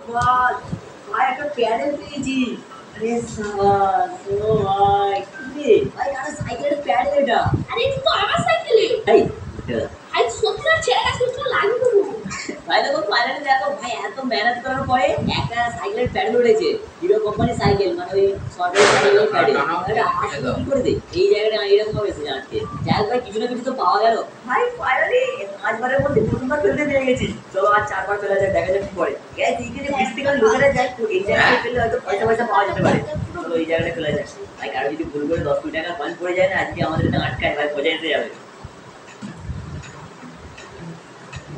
বাহ! ভাই একটা প্যাডেল পেয়েছি। আরে সাবাস! ও ভাই! কিরে? ভাই আরে সাইকেলের প্যাডেল এটা। আরে এটা তো আমার সাইকেলে। এই ভাই সত্যি না ছেড়ে গেছে তো লাগবে তো। ভাই দেখো ফাইনালি দেখো ভাই এত মেহনত করার পরে একটা সাইকেলের প্যাডেল উঠেছে। হিরো কোম্পানি সাইকেল মানে ওই সরকারি সাইকেলের প্যাডেল। এটা আসলে কি করে দে? এই জায়গাটা এরকম ভাবে এসেছে আজকে। যাই হোক ভাই কিছু না কিছু তো পাওয়া গেল। ভাই ফাইনালি 5 বারের মধ্যে প্রথমবার ফেলতে পেরে গেছি। চলো আর 4 বার ফেলা যাক দেখা যাক কি করে। গ্যাস এইখানে ফিজিক্যাল লোকেরা যায় তো এই জায়গায় ফেললে হয়তো পয়সা পাওয়া যেতে পারে। চলো এই জায়গাটা ফেলা যাক। ভাই কারো যদি ভুল করে 10 কোটি টাকা ফাইন পড়ে যায় না আজকে আমাদের এটা আটকায় ভাই মজা এসে যাবে।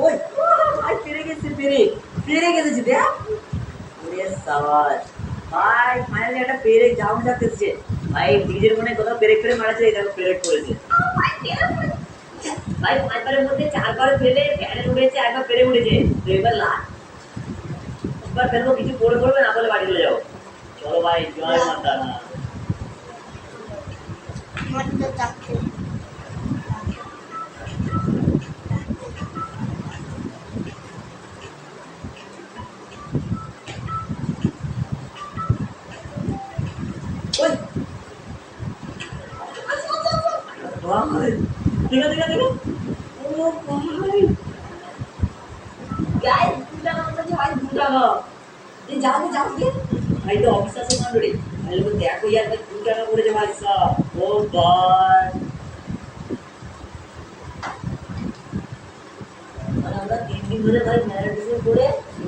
ওই ভাই পেরে গেছে দেখ ওরে সাবাস ভাই ফাইনালি একটা পেরে জাম যাচ্ছে ভাই নিজের মনে কোথাও পেরেক ফেরে মারাছে এটা পেরেক করেছে ভাই 5 বারের মধ্যে 4 বার ফেলে প্যাডেল উঠেছে একবার পেরে উঠেছে তো এবার লাস্ট এবার ফেলবো কিছু পড়বে না বলে বাড়ি চলে যাও চলো ভাই জয় মাতা মাটিতে চাপছে। ওই ভাই দেখা ও ভাই গাইস 2 টাকা মতো ভাই 2 টাকা ये जाओगे जाओगे भाई तो ऑफिसर से मान रे भाई लोग देखो यार भाई 2 টাকা পড়েছে ভাই সাহেব ও ভাই মানে আমরা 3 দিন ধরে ভাই ম্যারাথন করে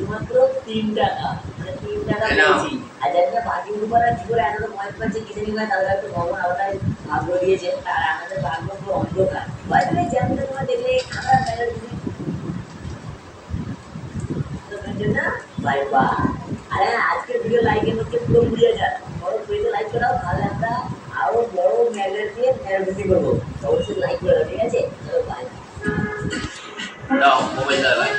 মাত্র 3 টাকা মানে 3 টাকা পেয়েছি আর যারা বাকি উপর আর কি করে এত পয়েন্ট পাচ্ছে কি জানি ভাই তাহলে একটু ভগবান আমাদের ভাগ্য দিয়েছে আর আমাদের ভাগ্য পুরো অন্ধকার ভাই তুমি যেমন তোমরা দেখলে আমরা ম্যারাথন তো না বাই বাই আরে আজকে ভিডিও লাইকের মধ্যে পুরো ঘুরিয়ে যায় বড় ভিডিও লাইক করাও তাহলে আমরা আরো বড় ম্যাগনেট দিয়ে ম্যাগনেটিক করবো অবশ্যই লাইক করে দাও ঠিক আছে চলো বাই দাও মোবাইল দাও ভাই